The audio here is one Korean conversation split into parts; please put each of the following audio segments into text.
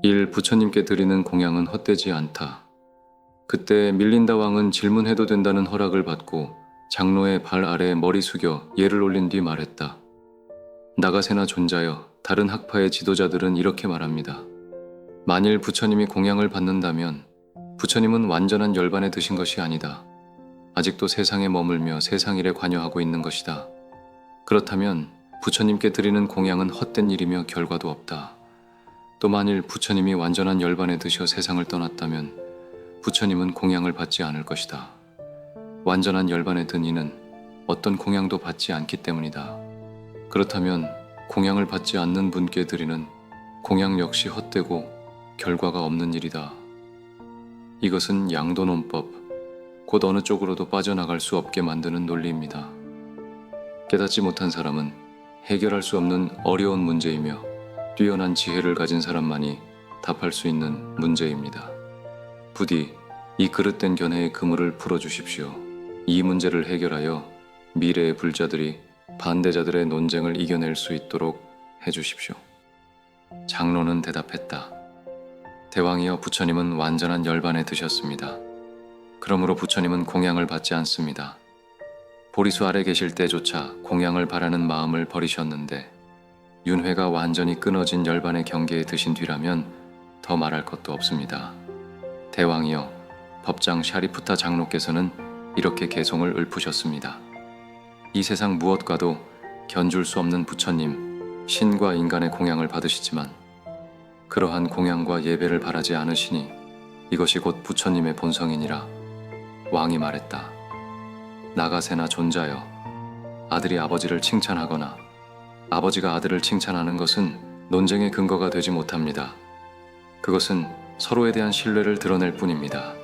일 부처님께 드리는 공양은 헛되지 않다. 그때 밀린다 왕은 질문해도 된다는 허락을 받고 장로의 발 아래 머리 숙여 예를 올린 뒤 말했다. 나가세나 존자여, 다른 학파의 지도자들은 이렇게 말합니다. 만일 부처님이 공양을 받는다면 부처님은 완전한 열반에 드신 것이 아니다. 아직도 세상에 머물며 세상 일에 관여하고 있는 것이다. 그렇다면 부처님께 드리는 공양은 헛된 일이며 결과도 없다. 또 만일 부처님이 완전한 열반에 드셔 세상을 떠났다면 부처님은 공양을 받지 않을 것이다. 완전한 열반에 든 이는 어떤 공양도 받지 않기 때문이다. 그렇다면 공양을 받지 않는 분께 드리는 공양 역시 헛되고 결과가 없는 일이다. 이것은 양도논법, 곧 어느 쪽으로도 빠져나갈 수 없게 만드는 논리입니다. 깨닫지 못한 사람은 해결할 수 없는 어려운 문제이며 뛰어난 지혜를 가진 사람만이 답할 수 있는 문제입니다. 부디 이 그릇된 견해의 그물을 풀어주십시오. 이 문제를 해결하여 미래의 불자들이 반대자들의 논쟁을 이겨낼 수 있도록 해주십시오. 장로는 대답했다. 대왕이여, 부처님은 완전한 열반에 드셨습니다. 그러므로 부처님은 공양을 받지 않습니다. 보리수 아래 계실 때조차 공양을 바라는 마음을 버리셨는데 윤회가 완전히 끊어진 열반의 경계에 드신 뒤라면 더 말할 것도 없습니다. 대왕이여, 법장 샤리푸타 장로께서는 이렇게 개송을 읊으셨습니다. 이 세상 무엇과도 견줄 수 없는 부처님, 신과 인간의 공양을 받으시지만 그러한 공양과 예배를 바라지 않으시니 이것이 곧 부처님의 본성이니라. 왕이 말했다. 나가세나 존자여, 아들이 아버지를 칭찬하거나 아버지가 아들을 칭찬하는 것은 논쟁의 근거가 되지 못합니다. 그것은 서로에 대한 신뢰를 드러낼 뿐입니다.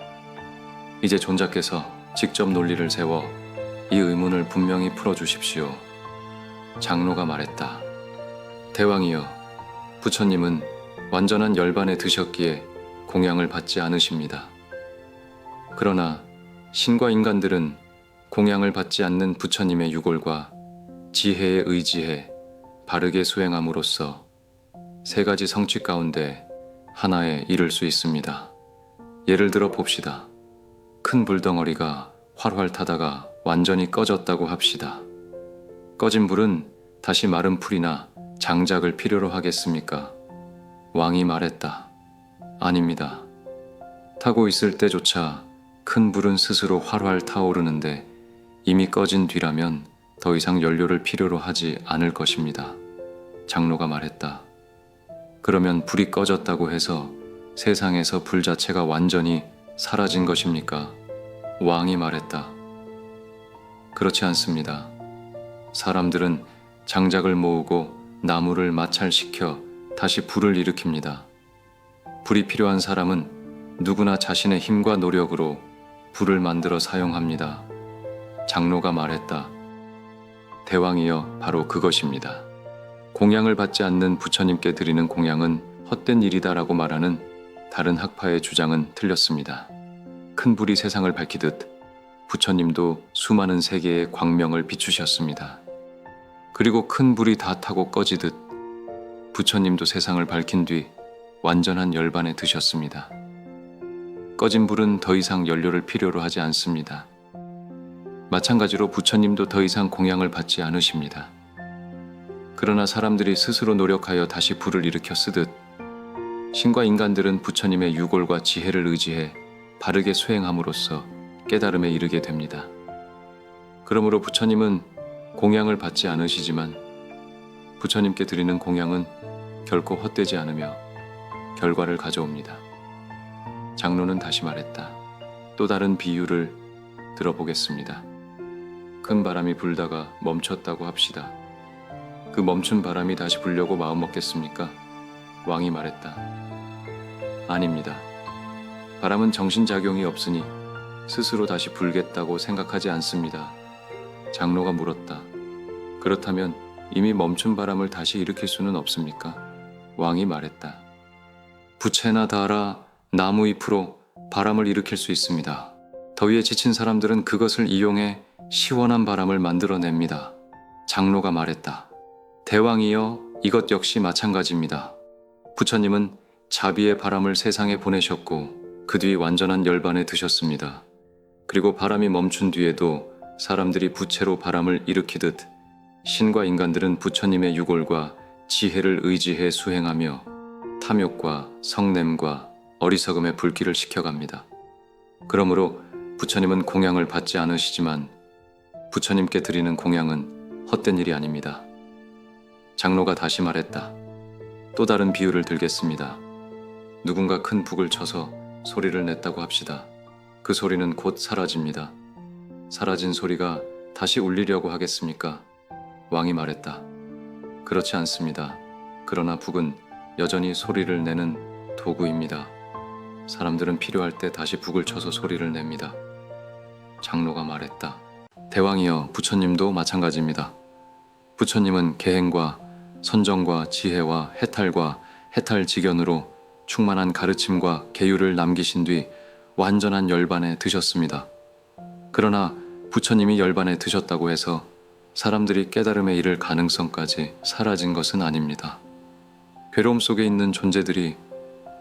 이제 존자께서 직접 논리를 세워 이 의문을 분명히 풀어주십시오. 장로가 말했다. 대왕이여, 부처님은 완전한 열반에 드셨기에 공양을 받지 않으십니다. 그러나 신과 인간들은 공양을 받지 않는 부처님의 유골과 지혜에 의지해 바르게 수행함으로써 세 가지 성취 가운데 하나에 이를 수 있습니다. 예를 들어 봅시다. 큰 불덩어리가 활활 타다가 완전히 꺼졌다고 합시다. 꺼진 불은 다시 마른 풀이나 장작을 필요로 하겠습니까? 왕이 말했다. 아닙니다. 타고 있을 때조차 큰 불은 스스로 활활 타오르는데 이미 꺼진 뒤라면 더 이상 연료를 필요로 하지 않을 것입니다. 장로가 말했다. 그러면 불이 꺼졌다고 해서 세상에서 불 자체가 완전히 사라진 것입니까? 왕이 말했다. 그렇지 않습니다. 사람들은 장작을 모으고 나무를 마찰시켜 다시 불을 일으킵니다. 불이 필요한 사람은 누구나 자신의 힘과 노력으로 불을 만들어 사용합니다. 장로가 말했다. 대왕이여, 바로 그것입니다. 공양을 받지 않는 부처님께 드리는 공양은 헛된 일이다라고 말하는 다른 학파의 주장은 틀렸습니다. 큰 불이 세상을 밝히듯 부처님도 수많은 세계의 광명을 비추셨습니다. 그리고 큰 불이 다 타고 꺼지듯 부처님도 세상을 밝힌 뒤 완전한 열반에 드셨습니다. 꺼진 불은 더 이상 연료를 필요로 하지 않습니다. 마찬가지로 부처님도 더 이상 공양을 받지 않으십니다. 그러나 사람들이 스스로 노력하여 다시 불을 일으켜 쓰듯 신과 인간들은 부처님의 유골과 지혜를 의지해 바르게 수행함으로써 깨달음에 이르게 됩니다. 그러므로 부처님은 공양을 받지 않으시지만 부처님께 드리는 공양은 결코 헛되지 않으며 결과를 가져옵니다. 장로는 다시 말했다. 또 다른 비유를 들어보겠습니다. 큰 바람이 불다가 멈췄다고 합시다. 그 멈춘 바람이 다시 불려고 마음먹겠습니까? 왕이 말했다. 아닙니다. 바람은 정신작용이 없으니 스스로 다시 불겠다고 생각하지 않습니다. 장로가 물었다. 그렇다면 이미 멈춘 바람을 다시 일으킬 수는 없습니까? 왕이 말했다. 부채나 달아 나무 잎으로 바람을 일으킬 수 있습니다. 더위에 지친 사람들은 그것을 이용해 시원한 바람을 만들어냅니다. 장로가 말했다. 대왕이여, 이것 역시 마찬가지입니다. 부처님은 자비의 바람을 세상에 보내셨고 그 뒤 완전한 열반에 드셨습니다. 그리고 바람이 멈춘 뒤에도 사람들이 부채로 바람을 일으키듯 신과 인간들은 부처님의 유골과 지혜를 의지해 수행하며 탐욕과 성냄과 어리석음의 불길을 식혀갑니다. 그러므로 부처님은 공양을 받지 않으시지만 부처님께 드리는 공양은 헛된 일이 아닙니다. 장로가 다시 말했다. 또 다른 비유를 들겠습니다. 누군가 큰 북을 쳐서 소리를 냈다고 합시다. 그 소리는 곧 사라집니다. 사라진 소리가 다시 울리려고 하겠습니까? 왕이 말했다. 그렇지 않습니다. 그러나 북은 여전히 소리를 내는 도구입니다. 사람들은 필요할 때 다시 북을 쳐서 소리를 냅니다. 장로가 말했다. 대왕이여, 부처님도 마찬가지입니다. 부처님은 계행과 선정과 지혜와 해탈과 해탈지견으로 충만한 가르침과 계율을 남기신 뒤 완전한 열반에 드셨습니다. 그러나 부처님이 열반에 드셨다고 해서 사람들이 깨달음에 이를 가능성까지 사라진 것은 아닙니다. 괴로움 속에 있는 존재들이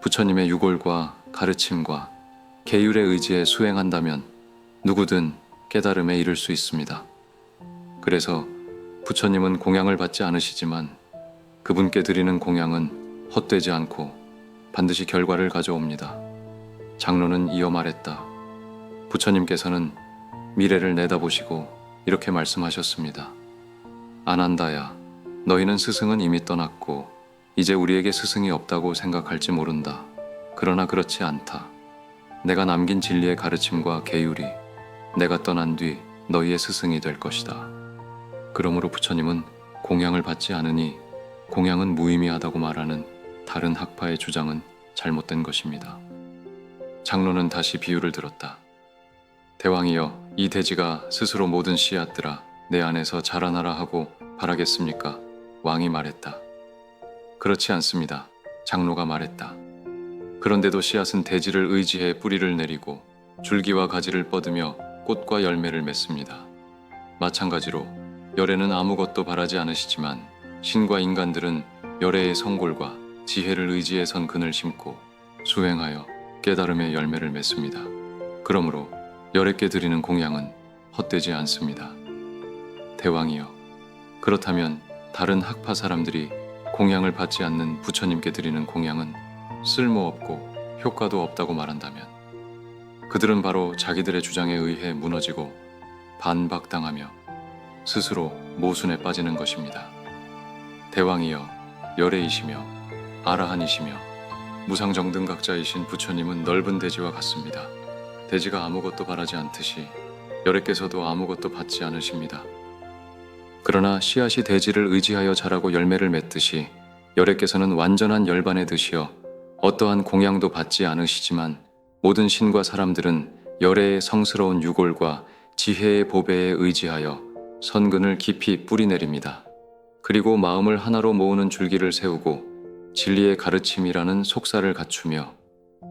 부처님의 유골과 가르침과 계율의 의지에 수행한다면 누구든 깨달음에 이를 수 있습니다. 그래서 부처님은 공양을 받지 않으시지만 그분께 드리는 공양은 헛되지 않고 반드시 결과를 가져옵니다. 장로는 이어 말했다. 부처님께서는 미래를 내다보시고 이렇게 말씀하셨습니다. 아난다야, 너희는 스승은 이미 떠났고 이제 우리에게 스승이 없다고 생각할지 모른다. 그러나 그렇지 않다. 내가 남긴 진리의 가르침과 계율이 내가 떠난 뒤 너희의 스승이 될 것이다. 그러므로 부처님은 공양을 받지 않으니 공양은 무의미하다고 말하는 다른 학파의 주장은 잘못된 것입니다. 장로는 다시 비유를 들었다. 대왕이여, 이 돼지가 스스로 모든 씨앗들아 내 안에서 자라나라 하고 바라겠습니까? 왕이 말했다. 그렇지 않습니다. 장로가 말했다. 그런데도 씨앗은 대지를 의지해 뿌리를 내리고 줄기와 가지를 뻗으며 꽃과 열매를 맺습니다. 마찬가지로 열애는 아무것도 바라지 않으시지만 신과 인간들은 열애의 성골과 지혜를 의지해 선 근을 심고 수행하여 깨달음의 열매를 맺습니다. 그러므로 열애께 드리는 공양은 헛되지 않습니다. 대왕이여, 그렇다면 다른 학파 사람들이 공양을 받지 않는 부처님께 드리는 공양은 쓸모없고 효과도 없다고 말한다면 그들은 바로 자기들의 주장에 의해 무너지고 반박당하며 스스로 모순에 빠지는 것입니다. 대왕이여, 열애이시며 아라한이시며 무상정등각자이신 부처님은 넓은 대지와 같습니다. 대지가 아무것도 바라지 않듯이 열애께서도 아무것도 받지 않으십니다. 그러나 씨앗이 대지를 의지하여 자라고 열매를 맺듯이 열애께서는 완전한 열반에 드시어 어떠한 공양도 받지 않으시지만 모든 신과 사람들은 열애의 성스러운 유골과 지혜의 보배에 의지하여 선근을 깊이 뿌리내립니다. 그리고 마음을 하나로 모으는 줄기를 세우고 진리의 가르침이라는 속사를 갖추며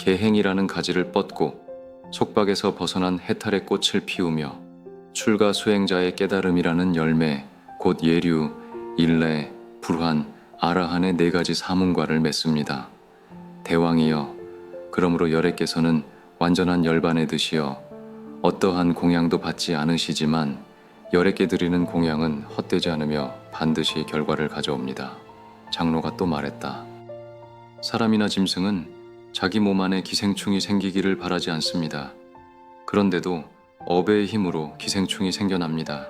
계행이라는 가지를 뻗고 속박에서 벗어난 해탈의 꽃을 피우며 출가 수행자의 깨달음이라는 열매, 곧 예류, 일레, 불환, 아라한의 네 가지 사문과를 맺습니다. 대왕이여, 그러므로 열애께서는 완전한 열반에 드시어 어떠한 공양도 받지 않으시지만 열애께 드리는 공양은 헛되지 않으며 반드시 결과를 가져옵니다. 장로가 또 말했다. 사람이나 짐승은 자기 몸 안에 기생충이 생기기를 바라지 않습니다. 그런데도 업의 힘으로 기생충이 생겨납니다.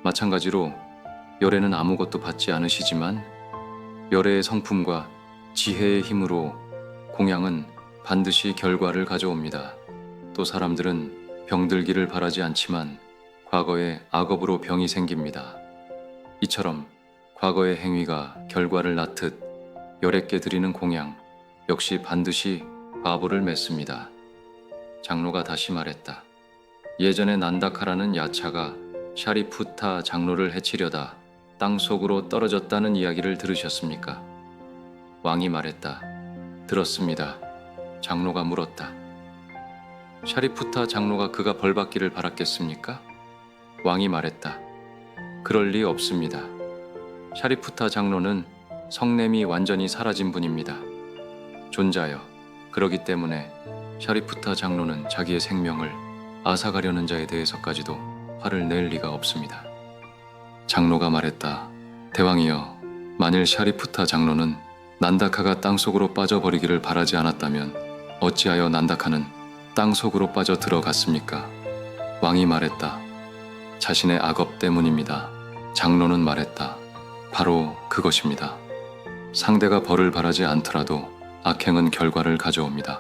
마찬가지로 열애는 아무것도 받지 않으시지만 열애의 성품과 지혜의 힘으로 공양은 반드시 결과를 가져옵니다. 또 사람들은 병들기를 바라지 않지만 과거에 악업으로 병이 생깁니다. 이처럼 과거의 행위가 결과를 낳듯 열애께 드리는 공양 역시 반드시 과보를 맺습니다. 장로가 다시 말했다. 예전에 난다카라는 야차가 샤리푸타 장로를 해치려다 땅 속으로 떨어졌다는 이야기를 들으셨습니까? 왕이 말했다. 들었습니다. 장로가 물었다. 샤리푸타 장로가 그가 벌받기를 바랐겠습니까? 왕이 말했다. 그럴 리 없습니다. 샤리푸타 장로는 성냄이 완전히 사라진 분입니다. 존자여, 그러기 때문에 샤리푸타 장로는 자기의 생명을 앗아가려는 자에 대해서까지도 화를 낼 리가 없습니다. 장로가 말했다. 대왕이여, 만일 샤리푸타 장로는 난다카가 땅속으로 빠져버리기를 바라지 않았다면 어찌하여 난다카는 땅속으로 빠져 들어갔습니까? 왕이 말했다. 자신의 악업 때문입니다. 장로는 말했다. 바로 그것입니다. 상대가 벌을 바라지 않더라도 악행은 결과를 가져옵니다.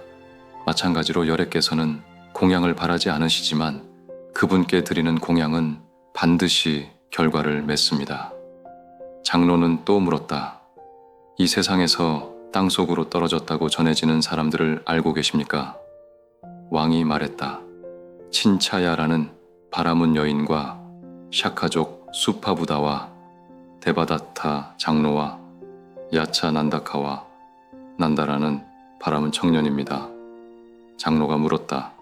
마찬가지로 열애께서는 공양을 바라지 않으시지만 그분께 드리는 공양은 반드시 결과를 맺습니다. 장로는 또 물었다. 이 세상에서 땅속으로 떨어졌다고 전해지는 사람들을 알고 계십니까? 왕이 말했다. 친차야라는 바라문 여인과 샤카족 수파부다와 데바다타 장로와 야차 난다카와 난다라는 바라문 청년입니다. 장로가 물었다.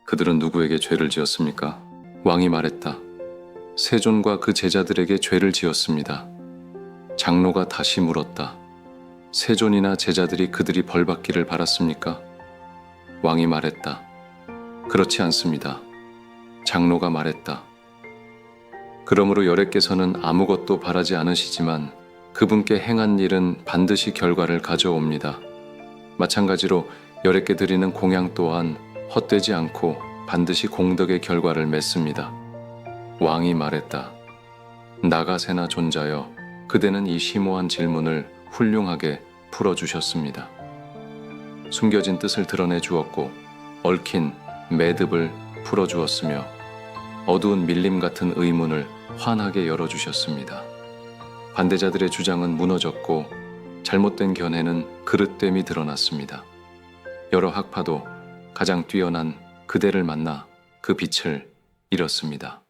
그들은 누구에게 죄를 지었습니까? 왕이 말했다. 세존과 그 제자들에게 죄를 지었습니다. 장로가 다시 물었다. 세존이나 제자들이 그들이 벌받기를 바랐습니까? 왕이 말했다. 그렇지 않습니다. 장로가 말했다. 그러므로 열애께서는 아무것도 바라지 않으시지만 그분께 행한 일은 반드시 결과를 가져옵니다. 마찬가지로 열애께 드리는 공양 또한 헛되지 않고 반드시 공덕의 결과를 맺습니다. 왕이 말했다. 나가세나 존자여, 그대는 이 심오한 질문을 훌륭하게 풀어주셨습니다. 숨겨진 뜻을 드러내 주었고 얽힌 매듭을 풀어주었으며 어두운 밀림 같은 의문을 환하게 열어주셨습니다. 반대자들의 주장은 무너졌고 잘못된 견해는 그릇됨이 드러났습니다. 여러 학파도 가장 뛰어난 그대를 만나 그 빛을 잃었습니다.